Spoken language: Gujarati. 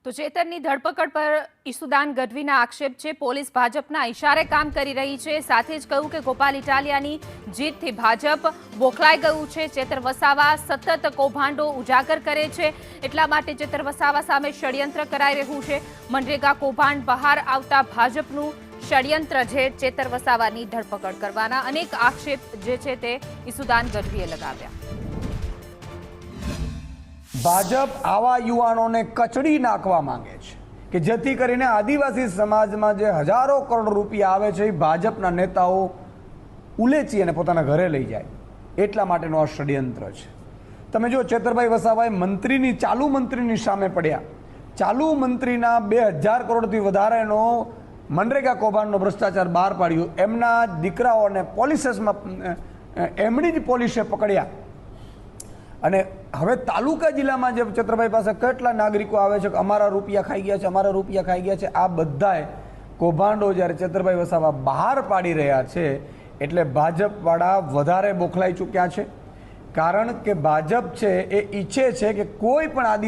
તો ચેતરની ધરપકડ પર ઈસુદાન ગઢવીના આક્ષેપ છે પોલીસ ભાજપના ઇશારે કામ કરી રહી છે। સાથે જ કહ્યું કે ગોપાલ ઇટાલિયાની જીતથી ભાજપ બોખલાઈ ગયું છે। ચેતર વસાવા સતત કૌભાંડો ઉજાગર કરે છે, એટલા માટે ચેતર વસાવા સામે ષડયંત્ર કરાઈ રહ્યું છે। મનરેગા કૌભાંડ બહાર આવતા ભાજપનું ષડયંત્ર છે ચેતર વસાવાની ધરપકડ કરવાના અનેક આક્ષેપ જે છે તે ઈસુદાન ગઢવીએ લગાવ્યા। ભાજપ આવા યુવાનોને કચડી નાખવા માંગે છે કે જેથી કરીને આદિવાસી સમાજમાં જે હજારો કરોડ રૂપિયા આવે છે એ ભાજપના નેતાઓ ઉલેચી અને પોતાના ઘરે લઈ જાય, એટલા માટેનો આ ષડયંત્ર છે। તમે જો ચેતરભાઈ વસાવાએ ચાલુ મંત્રીની સામે પડ્યા, ચાલુ મંત્રીના 2000 કરોડથી વધારેનો મનરેગા કૌભાંડનો ભ્રષ્ટાચાર બહાર પાડ્યો, એમના દીકરાઓને એમની જ પોલીસે પકડ્યા। અને હવે તાલુકા જિલ્લામાં જે ચેતરભાઈ પાસે કેટલા નાગરિકો આવે છે કે અમારા રૂપિયા ખાઈ ગયા છે, અમારા રૂપિયા ખાઈ ગયા છે, આ બધાય કૌભાંડો જ્યારે ચેતરભાઈ વસાવા બહાર પાડી રહ્યા છે એટલે ભાજપવાળા વધારે બોખલાઈ ચૂક્યા છે। કારણ કે ભાજપ છે એ ઈચ્છે છે કે કોઈ પણ